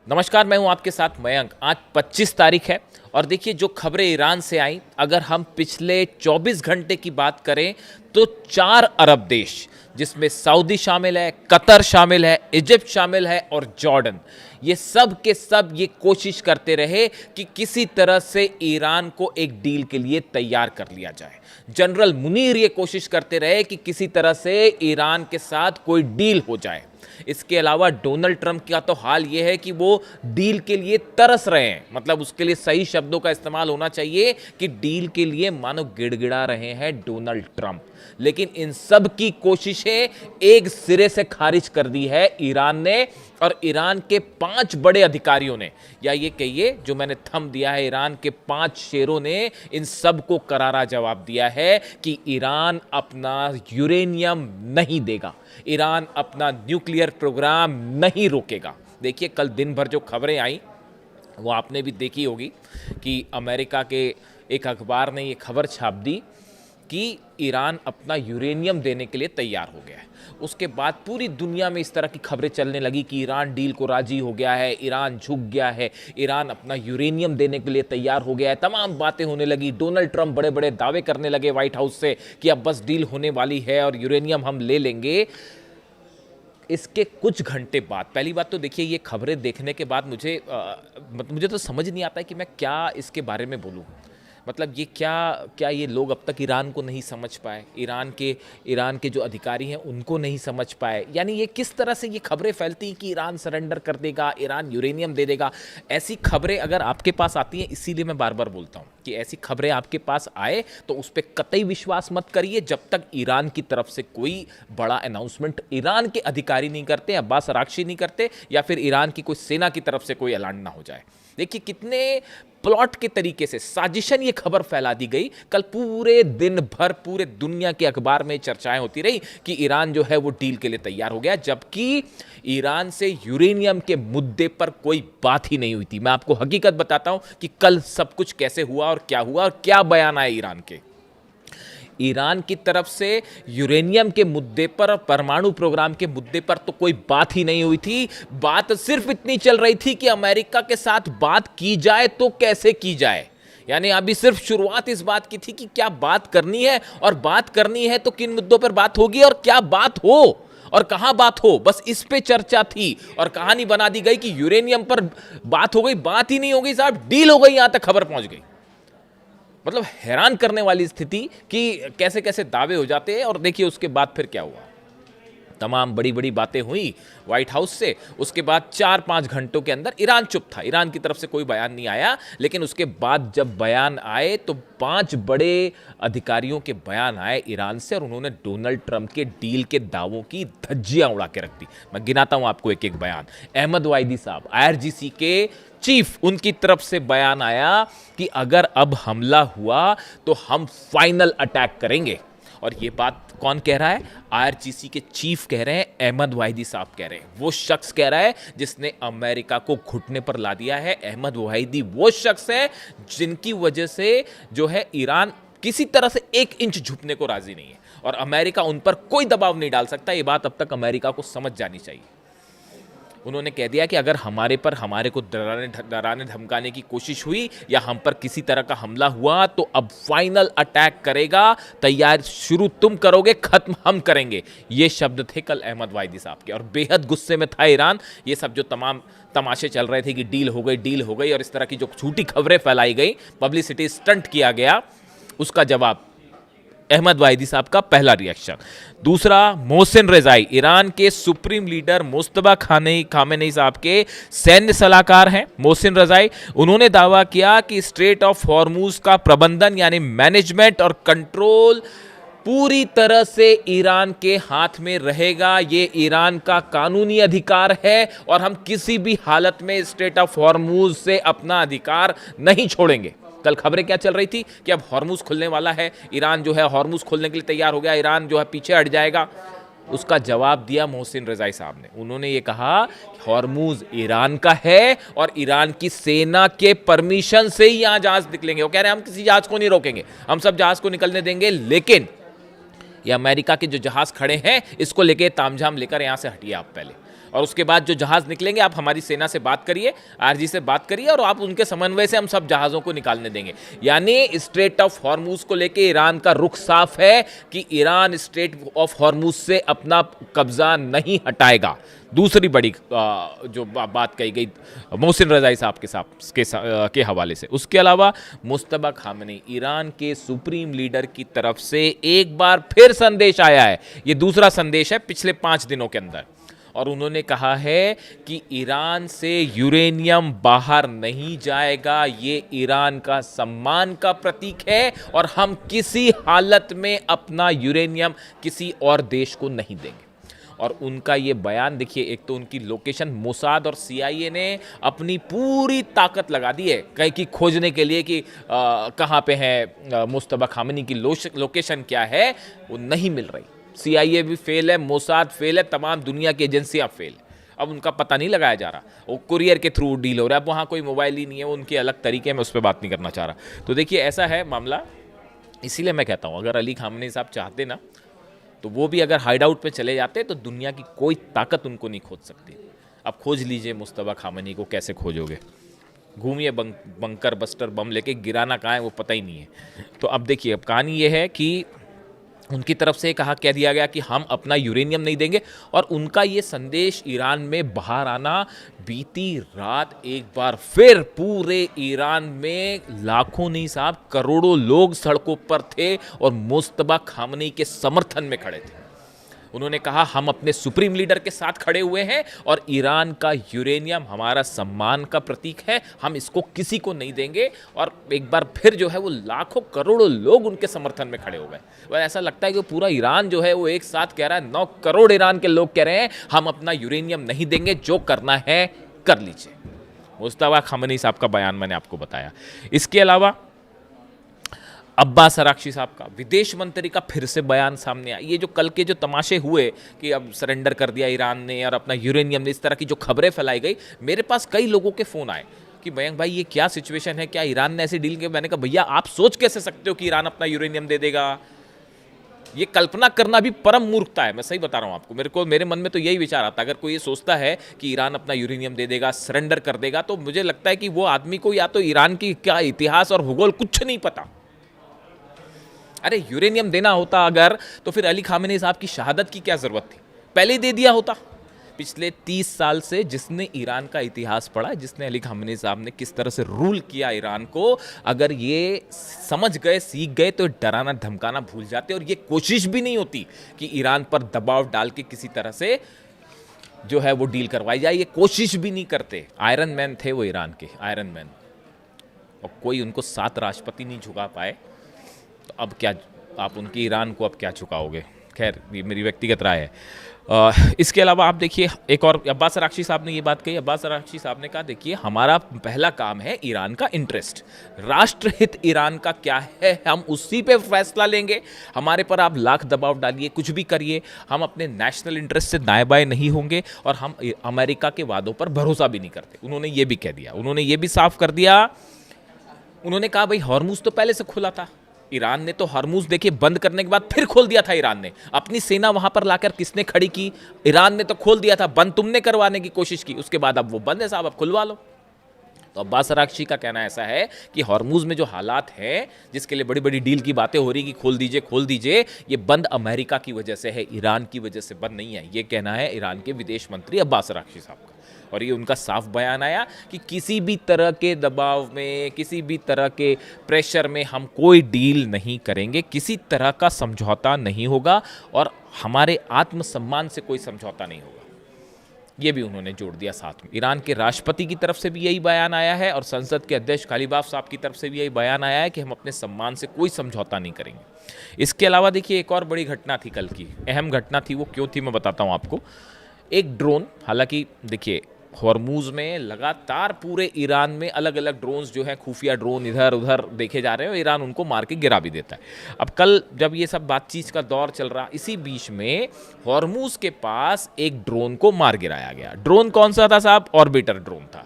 नमस्कार, मैं हूं आपके साथ मयंक। आज 25 तारीख है और देखिए जो खबरें ईरान से आई, अगर हम पिछले 24 घंटे की बात करें तो 4 अरब देश, जिसमें सऊदी शामिल है, कतर शामिल है, इजिप्ट शामिल है और जॉर्डन, ये सब के सब ये कोशिश करते रहे कि किसी तरह से ईरान को एक डील के लिए तैयार कर लिया जाए। जनरल मुनीर ये कोशिश करते रहे कि किसी तरह से ईरान के साथ कोई डील हो जाए। इसके अलावा डोनाल्ड ट्रंप का तो हाल यह है कि वो डील के लिए तरस रहे हैं, मतलब उसके लिए सही शब्दों का इस्तेमाल होना चाहिए कि डील के लिए मानो गिड़गिड़ा रहे हैं डोनाल्ड ट्रंप। लेकिन इन सब की कोशिशें एक सिरे से खारिज कर दी है ईरान ने, और ईरान के 5 बड़े अधिकारियों ने, या ये कहिए जो मैंने थंब दिया है, ईरान के 5 शेरों ने इन सब को करारा जवाब दिया है कि ईरान अपना यूरेनियम नहीं देगा, ईरान अपना न्यूक्लियर प्रोग्राम नहीं रोकेगा। देखिए कल दिन भर जो खबरें आई वो आपने भी देखी होगी कि अमेरिका के एक अखबार ने ये खबर छाप दी कि ईरान अपना यूरेनियम देने के लिए तैयार हो गया है। उसके बाद पूरी दुनिया में इस तरह की खबरें चलने लगी कि ईरान डील को राजी हो गया है, ईरान झुक गया है, ईरान अपना यूरेनियम देने के लिए तैयार हो गया है। तमाम बातें होने लगी, डोनाल्ड ट्रंप बड़े बड़े दावे करने लगे व्हाइट हाउस से कि अब बस डील होने वाली है और यूरेनियम हम ले लेंगे। इसके कुछ घंटे बाद, पहली बात तो देखिए ये खबरें देखने के बाद मुझे तो समझ नहीं आता है कि मैं क्या इसके बारे में बोलूँ। मतलब ये क्या ये लोग अब तक ईरान को नहीं समझ पाए, ईरान के जो अधिकारी हैं उनको नहीं समझ पाए, यानी ये किस तरह से ये खबरें फैलती कि ईरान सरेंडर कर देगा, ईरान यूरेनियम दे देगा। ऐसी खबरें अगर आपके पास आती हैं, इसीलिए मैं बार बार बोलता हूँ कि ऐसी खबरें आपके पास आए तो उस पर कतई विश्वास मत करिए जब तक ईरान की तरफ से कोई बड़ा अनाउंसमेंट ईरान के अधिकारी नहीं करते, अब्बास अराक्ची नहीं करते, या फिर ईरान की कोई सेना की तरफ से कोई ऐलान ना हो जाए। देखिए कितने प्लॉट के तरीके से साजिशन ये खबर फैला दी गई। कल पूरे दिन भर पूरे दुनिया के अखबार में चर्चाएं होती रही कि ईरान जो है वो डील के लिए तैयार हो गया, जबकि ईरान से यूरेनियम के मुद्दे पर कोई बात ही नहीं हुई थी। मैं आपको हकीकत बताता हूं कि कल सब कुछ कैसे हुआ और क्या बयान आए ईरान के। ईरान की तरफ से यूरेनियम के मुद्दे पर और परमाणु प्रोग्राम के मुद्दे पर तो कोई बात ही नहीं हुई थी। बात सिर्फ इतनी चल रही थी कि अमेरिका के साथ बात की जाए तो कैसे की जाए, यानी अभी सिर्फ शुरुआत इस बात की थी कि क्या बात करनी है, और बात करनी है तो किन मुद्दों पर बात होगी और क्या बात हो और कहां बात हो, बस इस पे चर्चा थी। और कहानी बना दी गई कि यूरेनियम पर बात हो गई, बात ही नहीं हो गई साहब, डील हो गई, यहां तक खबर पहुंच गई। मतलब हैरान करने वाली स्थिति कि कैसे कैसे दावे हो जाते हैं। और देखिए उसके बाद फिर क्या हुआ, तमाम बड़ी बड़ी बातें हुई व्हाइट हाउस से। उसके बाद 4-5 घंटों के अंदर ईरान चुप था, ईरान की तरफ से कोई बयान नहीं आया। लेकिन उसके बाद जब बयान आए तो 5 बड़े अधिकारियों के बयान आए ईरान से, और उन्होंने डोनाल्ड ट्रंप के डील के दावों की धज्जियां उड़ा के रख दी। मैं गिनाता हूं आपको एक एक बयान। अहमद वाहिदी साहब, आईआरजीसी के चीफ, उनकी तरफ से बयान आया कि अगर अब हमला हुआ तो हम फाइनल अटैक करेंगे। और ये बात कौन कह रहा है? आईआरजीसी के चीफ कह रहे हैं, अहमद वाहिदी साहब कह रहे हैं। वो शख्स कह रहा है जिसने अमेरिका को घुटने पर ला दिया है। अहमद वाहिदी वो शख्स है जिनकी वजह से जो है ईरान किसी तरह से 1 इंच झुकने को राजी नहीं है, और अमेरिका उन पर कोई दबाव नहीं डाल सकता। ये बात अब तक अमेरिका को समझ जानी चाहिए। उन्होंने कह दिया कि अगर हमारे को डराने धमकाने की कोशिश हुई या हम पर किसी तरह का हमला हुआ तो अब फाइनल अटैक करेगा, तैयार शुरू तुम करोगे, खत्म हम करेंगे। ये शब्द थे कल अहमद वाहिदी साहब के, और बेहद गुस्से में था ईरान। ये सब जो तमाम तमाशे चल रहे थे कि डील हो गई और इस तरह की जो झूठी खबरें फैलाई गई, पब्लिसिटी स्टंट किया गया, उसका जवाब अहमद वाहिदी साहब का पहला रिएक्शन। दूसरा, मोहसिन रजाई, ईरान के सुप्रीम लीडर मुस्तफा खामेनेई साहब के सैन्य सलाहकार हैं मोहसिन रजाई। उन्होंने दावा किया कि स्ट्रेट ऑफ हॉर्मूज का प्रबंधन यानी मैनेजमेंट और कंट्रोल पूरी तरह से ईरान के हाथ में रहेगा। ये ईरान का कानूनी अधिकार है और हम किसी भी हालत में स्ट्रेट ऑफ हॉर्मूज से अपना अधिकार नहीं छोड़ेंगे। कल खबरें क्या चल रही थी कि अब हॉर्मूज खुलने वाला है, ईरान जो है हॉर्मूज खोलने के लिए तैयार हो गया, ईरान जो है पीछे हट जाएगा। उसका जवाब दिया मोहसिन रजाई साहब ने। उन्होंने ये कहा हॉर्मूज ईरान का है और ईरान की सेना के परमिशन से ही यहां जहाज निकलेंगे। वो कह रहे हैं हम किसी जहाज को नहीं रोकेंगे, हम सब जहाज को निकलने देंगे, लेकिन ये अमेरिका के जो जहाज खड़े हैं इसको लेके तामझाम लेकर यहां से हटिए आप पहले। और उसके बाद जो जहाज़ निकलेंगे आप हमारी सेना से बात करिए, आरजी से बात करिए, और आप उनके समन्वय से हम सब जहाज़ों को निकालने देंगे। यानी स्ट्रेट ऑफ हॉर्मूज को लेके ईरान का रुख साफ है कि ईरान स्ट्रेट ऑफ हॉर्मूज से अपना कब्जा नहीं हटाएगा। दूसरी बड़ी जो बात कही गई मोहसिन रज़ाई साहब के हवाले से। उसके अलावा मुस्तबा खामनी, ईरान के सुप्रीम लीडर की तरफ से एक बार फिर संदेश आया है, ये दूसरा संदेश है पिछले 5 दिनों के अंदर, और उन्होंने कहा है कि ईरान से यूरेनियम बाहर नहीं जाएगा, ये ईरान का सम्मान का प्रतीक है और हम किसी हालत में अपना यूरेनियम किसी और देश को नहीं देंगे। और उनका ये बयान देखिए, एक तो उनकी लोकेशन मोसाद और सीआईए ने अपनी पूरी ताकत लगा दी है कहीं की खोजने के लिए कि कहाँ पे है मुस्तबा खामनी की लोकेशन क्या है, वो नहीं मिल रही। सीआईए भी फेल है, मोसाद फेल है, तमाम दुनिया की एजेंसियां फेल। अब उनका पता नहीं लगाया जा रहा, वो कुरियर के थ्रू डील हो रहा है। अब वहाँ कोई मोबाइल ही नहीं है, वो उनके अलग तरीके में उस पर बात नहीं करना चाह रहा। तो देखिए ऐसा है मामला। इसीलिए मैं कहता हूँ अगर अली खामनी साहब चाहते ना, तो वो भी अगर हाइड आउट पे चले जाते तो दुनिया की कोई ताकत उनको नहीं खोज सकती। अब खोज लीजिए मुस्तबा खामनी को, कैसे खोजोगे? घूमिए बंकर बस्टर बम लेके, गिराना कहाँ है वो पता ही नहीं है। तो अब देखिए, अब कहानी ये है कि उनकी तरफ से कह दिया गया कि हम अपना यूरेनियम नहीं देंगे, और उनका ये संदेश ईरान में बाहर आना बीती रात एक बार फिर पूरे ईरान में लाखों नहीं साहब करोड़ों लोग सड़कों पर थे और मुस्तबा खामनी के समर्थन में खड़े थे। उन्होंने कहा हम अपने सुप्रीम लीडर के साथ खड़े हुए हैं और ईरान का यूरेनियम हमारा सम्मान का प्रतीक है, हम इसको किसी को नहीं देंगे। और एक बार फिर जो है वो लाखों करोड़ों लोग उनके समर्थन में खड़े हो गए। और ऐसा लगता है कि पूरा ईरान जो है वो एक साथ कह रहा है, 9 करोड़ ईरान के लोग कह रहे हैं हम अपना यूरेनियम नहीं देंगे, जो करना है कर लीजिए। मुस्तबा खामनी साहब का बयान मैंने आपको बताया। इसके अलावा अब्बास अराक्ची साहब का, विदेश मंत्री का फिर से बयान सामने आया। ये जो कल के जो तमाशे हुए कि अब सरेंडर कर दिया ईरान ने और अपना यूरेनियम ने, इस तरह की जो खबरें फैलाई गई, मेरे पास कई लोगों के फ़ोन आए कि मयंक भाई ये क्या सिचुएशन है, क्या ईरान ने ऐसी डील की? मैंने कहा भैया आप सोच कैसे सकते हो कि ईरान अपना यूरेनियम दे देगा? ये कल्पना करना भी परम मूर्खता है। मैं सही बता रहा हूँ आपको। मेरे मन में तो यही विचार आता, अगर कोई ये सोचता है कि ईरान अपना यूरेनियम दे देगा, सरेंडर कर देगा, तो मुझे लगता है कि वो आदमी को या तो ईरान की क्या इतिहास और भूगोल कुछ नहीं पता। अरे यूरेनियम देना होता अगर, तो फिर अली खामेनी साहब की शहादत की क्या ज़रूरत थी? पहले ही दे दिया होता। पिछले 30 साल से जिसने ईरान का इतिहास पढ़ा, जिसने अली खामेनी साहब ने किस तरह से रूल किया ईरान को, अगर ये समझ गए, सीख गए, तो डराना धमकाना भूल जाते। और ये कोशिश भी नहीं होती कि ईरान पर दबाव डाल के किसी तरह से जो है वो डील करवाई जाए, ये कोशिश भी नहीं करते। आयरन मैन थे वो ईरान के, आयरन मैन, और कोई उनको 7 राष्ट्रपति नहीं झुका पाए, तो अब क्या आप उनकी ईरान को अब क्या झुकाओगे? खैर ये मेरी व्यक्तिगत राय है। इसके अलावा आप देखिए, एक और अब्बास अराक्ची साहब ने ये बात कही। अब्बास अराक्ची साहब ने कहा देखिए हमारा पहला काम है ईरान का इंटरेस्ट, राष्ट्रहित ईरान का क्या है हम उसी पे फैसला लेंगे। हमारे पर आप लाख दबाव डालिए, कुछ भी करिए, हम अपने नेशनल इंटरेस्ट से दाएं बाएं नहीं होंगे और हम अमेरिका के वादों पर भरोसा भी नहीं करते। उन्होंने ये भी कह दिया, उन्होंने ये भी साफ कर दिया। उन्होंने कहा भाई हॉर्मुज तो पहले से खुला था, ईरान ने तो हॉर्मुज देखिए बंद करने के बाद फिर खोल दिया था। ईरान ने अपनी सेना वहां पर लाकर किसने खड़ी की? ईरान ने तो खोल दिया था, बंद तुमने करवाने की कोशिश की, उसके बाद अब वो बंद है साहब, अब खुलवा लो। तो अब्बास अराक्ची का कहना ऐसा है कि हॉर्मुज में जो हालात हैं, जिसके लिए बड़ी बड़ी डील की बातें हो रही कि खोल दीजिए, ये बंद अमेरिका की वजह से है, ईरान की वजह से बंद नहीं है। ये कहना है ईरान के विदेश मंत्री अब्बास अराक्ची साहब का। और ये उनका साफ बयान आया कि किसी भी तरह के दबाव में, किसी भी तरह के प्रेशर में हम कोई डील नहीं करेंगे, किसी तरह का समझौता नहीं होगा और हमारे आत्मसम्मान से कोई समझौता नहीं होगा। ये भी उन्होंने जोड़ दिया साथ में। ईरान के राष्ट्रपति की तरफ से भी यही बयान आया है और संसद के अध्यक्ष कालीबाफ साहब की तरफ से भी यही बयान आया है कि हम अपने सम्मान से कोई समझौता नहीं करेंगे। इसके अलावा देखिए एक और बड़ी घटना थी कल की, अहम घटना थी। वो क्यों थी मैं बताता हूँ आपको। एक ड्रोन, हालांकि देखिए हॉर्मुज में लगातार पूरे ईरान में अलग अलग ड्रोन्स जो हैं, खुफिया ड्रोन इधर उधर देखे जा रहे हैं और ईरान उनको मार के गिरा भी देता है। अब कल जब ये सब बातचीत का दौर चल रहा, इसी बीच में हॉर्मुज के पास एक ड्रोन को मार गिराया गया। ड्रोन कौन सा था साहब? ऑर्बिटर ड्रोन था,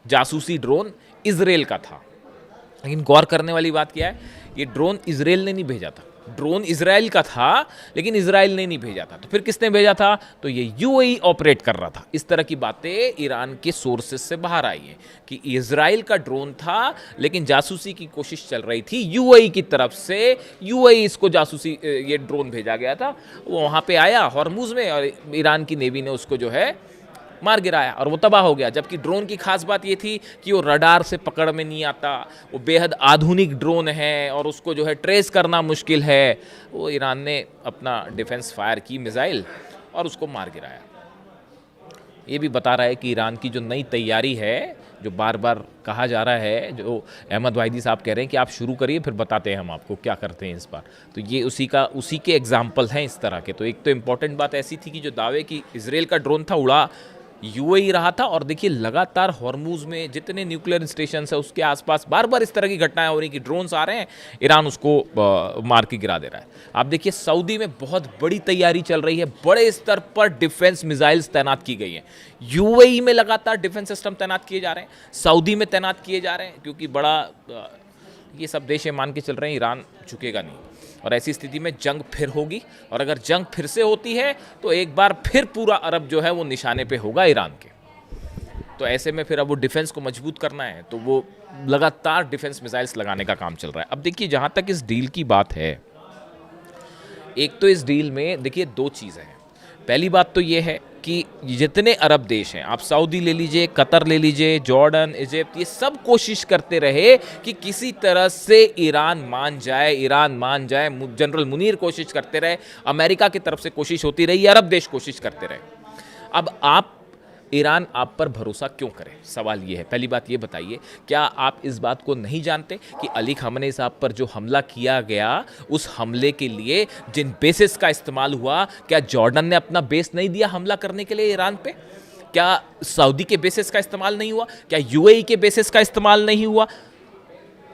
जासूसी ड्रोन, इजराइल का था। लेकिन गौर करने वाली बात क्या है, ये ड्रोन इजराइल ने नहीं भेजा था, ड्रोन इजराइल का था, लेकिन इजराइल ने नहीं भेजा था। तो फिर किसने भेजा था? तो ये यूएई ऑपरेट कर रहा था। इस तरह की बातें ईरान के सोर्सेस से बाहर आई हैं कि इजराइल का ड्रोन था, लेकिन जासूसी की कोशिश चल रही थी यूएई की तरफ से। यूएई इसको जासूसी ये ड्रोन भेजा गया था, वो वहाँ पे आया हॉर्मुज में, और ईरान की नेवी ने उसको जो है मार गिराया और वो तबाह हो गया। जबकि ड्रोन की खास बात ये थी कि वो रडार से पकड़ में नहीं आता, वो बेहद आधुनिक ड्रोन है और उसको जो है ट्रेस करना मुश्किल है। वो ईरान ने अपना डिफेंस फायर की मिसाइल और उसको मार गिराया। ये भी बता रहा है कि ईरान की जो नई तैयारी है, जो बार बार कहा जा रहा है, जो अहमद वाहिदी साहब कह रहे हैं कि आप शुरू करिए फिर बताते हैं हम आपको क्या करते हैं इस बार, तो ये उसी के एग्जाम्पल हैं इस तरह के। तो एक तो इम्पॉर्टेंट बात ऐसी थी कि जो दावे की इजराइल का ड्रोन था उड़ा यूएई रहा था, और देखिए लगातार हॉर्मुज में जितने न्यूक्लियर स्टेशन है उसके आसपास बार बार इस तरह की घटनाएं हो रही कि ड्रोन्स आ रहे हैं, ईरान उसको मार के गिरा दे रहा है। आप देखिए सऊदी में बहुत बड़ी तैयारी चल रही है, बड़े स्तर पर डिफेंस मिसाइल्स तैनात की गई हैं। यूएई में लगातार डिफेंस सिस्टम तैनात किए जा रहे हैं, सऊदी में तैनात किए जा रहे हैं, क्योंकि बड़ा ये सब देश ये मान के चल रहे हैं ईरान झुकेगा नहीं। और ऐसी स्थिति में जंग फिर होगी, और अगर जंग फिर से होती है तो एक बार फिर पूरा अरब जो है वो निशाने पे होगा ईरान के। तो ऐसे में फिर अब वो डिफेंस को मजबूत करना है, तो वो लगातार डिफेंस मिसाइल्स लगाने का काम चल रहा है। अब देखिए जहाँ तक इस डील की बात है, एक तो इस डील में देखिए दो चीज़ें हैं। पहली बात तो ये है कि जितने अरब देश हैं, आप सऊदी ले लीजिए, कतर ले लीजिए, जॉर्डन, इजिप्ट, ये सब कोशिश करते रहे कि किसी तरह से ईरान मान जाए। जनरल मुनीर कोशिश करते रहे, अमेरिका की तरफ से कोशिश होती रही, अरब देश कोशिश करते रहे। अब ईरान आप पर भरोसा क्यों करे? सवाल ये है। पहली बात ये बताइए, क्या आप इस बात को नहीं जानते कि अली खामनेई साहब पर जो हमला किया गया, उस हमले के लिए जिन बेसिस का इस्तेमाल हुआ, क्या जॉर्डन ने अपना बेस नहीं दिया हमला करने के लिए ईरान पे? क्या सऊदी के बेसिस का इस्तेमाल नहीं हुआ? क्या यूएई के बेसिस का इस्तेमाल नहीं हुआ?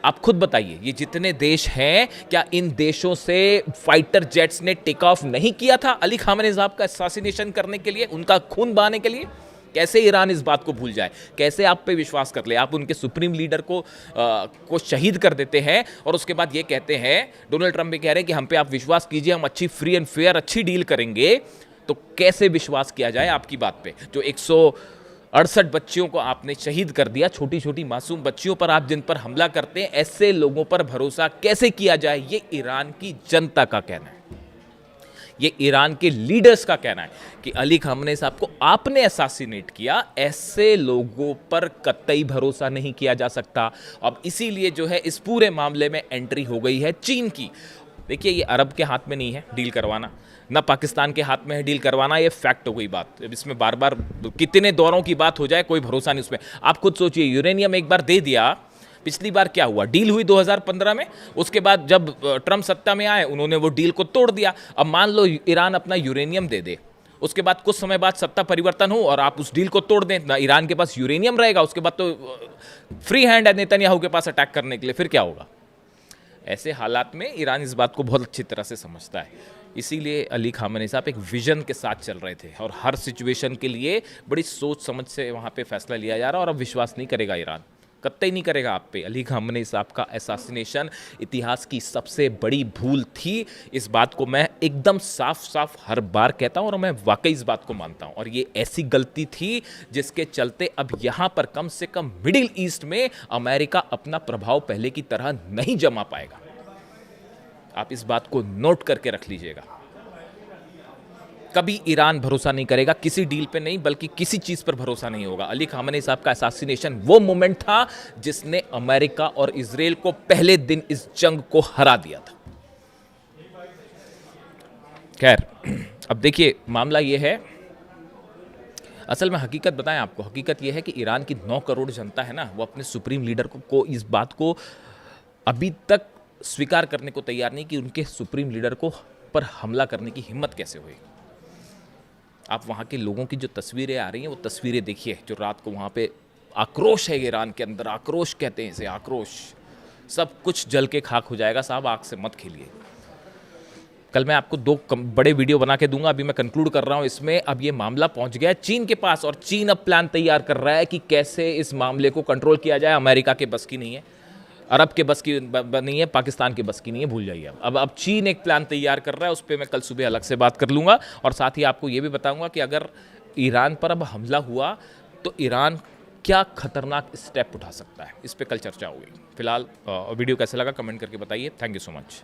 आप खुद बताइए, ये जितने देश हैं, क्या इन देशों से फाइटर जेट्स ने टेक ऑफ नहीं किया था अली खामनेई साहब का असैसिनेशन करने के लिए, उनका खून बहाने के लिए? कैसे ईरान इस बात को भूल जाए? कैसे आप पे विश्वास कर ले? आप उनके सुप्रीम लीडर को शहीद कर देते हैं और उसके बाद ये कहते हैं, डोनाल्ड ट्रंप भी कह रहे हैं कि हम पे आप विश्वास कीजिए, हम अच्छी फ्री एंड फेयर अच्छी डील करेंगे। तो कैसे विश्वास किया जाए आपकी बात पे? जो 168 बच्चियों को आपने शहीद कर दिया, छोटी छोटी मासूम बच्चियों पर आप जिन पर हमला करते हैं, ऐसे लोगों पर भरोसा कैसे किया जाए? ये ईरान की जनता का कहना है, ये ईरान के लीडर्स का कहना है कि अली खामनेई साहब को आपने असैसिनेट किया, ऐसे लोगों पर कतई भरोसा नहीं किया जा सकता। अब इसीलिए जो है इस पूरे मामले में एंट्री हो गई है चीन की। देखिए ये अरब के हाथ में नहीं है डील करवाना, ना पाकिस्तान के हाथ में है डील करवाना, ये फैक्ट हो गई बात। इसमें बार बार कितने दौरों की बात हो जाए, कोई भरोसा नहीं उसमें। आप खुद सोचिए, यूरेनियम एक बार दे दिया, पिछली बार क्या हुआ? डील हुई 2015 में, उसके बाद जब ट्रंप सत्ता में आए उन्होंने वो डील को तोड़ दिया। अब मान लो ईरान अपना यूरेनियम दे दे, उसके बाद कुछ समय बाद सत्ता परिवर्तन हो और आप उस डील को तोड़ दें, ना ईरान के पास यूरेनियम रहेगा, उसके बाद तो फ्री हैंड है नेतन्याहू के पास अटैक करने के लिए, फिर क्या होगा? ऐसे हालात में ईरान इस बात को बहुत अच्छी तरह से समझता है। इसीलिए अली खामनेई साहब एक विजन के साथ चल रहे थे और हर सिचुएशन के लिए बड़ी सोच समझ से वहाँ पे फैसला लिया जा रहा है। और अब विश्वास नहीं करेगा ईरान, कतई नहीं करेगा आप पे। अली खामनेई साहब का असैसिनेशन इतिहास की सबसे बड़ी भूल थी, इस बात को मैं एकदम साफ साफ हर बार कहता हूं और मैं वाकई इस बात को मानता हूं। और ये ऐसी गलती थी जिसके चलते अब यहां पर कम से कम मिडिल ईस्ट में अमेरिका अपना प्रभाव पहले की तरह नहीं जमा पाएगा। आप इस बात को नोट करके रख लीजिएगा। कभी ईरान भरोसा नहीं करेगा, किसी डील पे नहीं, बल्कि किसी चीज पर भरोसा नहीं होगा। अली खामनेई साहब का असैसिनेशन वो मोमेंट था जिसने अमेरिका और इजराइल को पहले दिन इस जंग को हरा दिया था। खैर, अब देखिए मामला ये है, असल में हकीकत बताएं आपको, हकीकत यह है कि ईरान की 9 करोड़ जनता है ना, वो अपने सुप्रीम लीडर को इस बात को अभी तक स्वीकार करने को तैयार नहीं कि उनके सुप्रीम लीडर को पर हमला करने की हिम्मत कैसे हुई। आप वहाँ के लोगों की जो तस्वीरें आ रही हैं वो तस्वीरें देखिए, जो रात को वहाँ पे आक्रोश है ईरान के अंदर, आक्रोश कहते हैं इसे, आक्रोश। सब कुछ जल के खाक हो जाएगा साहब, आग से मत खेलिए। कल मैं आपको 2 बड़े वीडियो बना के दूंगा, अभी मैं कंक्लूड कर रहा हूँ इसमें। अब ये मामला पहुँच गया है चीन के पास और चीन अब प्लान तैयार कर रहा है कि कैसे इस मामले को कंट्रोल किया जाए। अमेरिका के बस की नहीं है, अरब के बस की नहीं है, पाकिस्तान के बस की नहीं है, भूल जाइए। अब चीन एक प्लान तैयार कर रहा है, उस पर मैं कल सुबह अलग से बात कर लूँगा। और साथ ही आपको ये भी बताऊँगा कि अगर ईरान पर अब हमला हुआ तो ईरान क्या खतरनाक स्टेप उठा सकता है, इस पर कल चर्चा होगी। फिलहाल वीडियो कैसा लगा कमेंट करके बताइए। Thank you so much.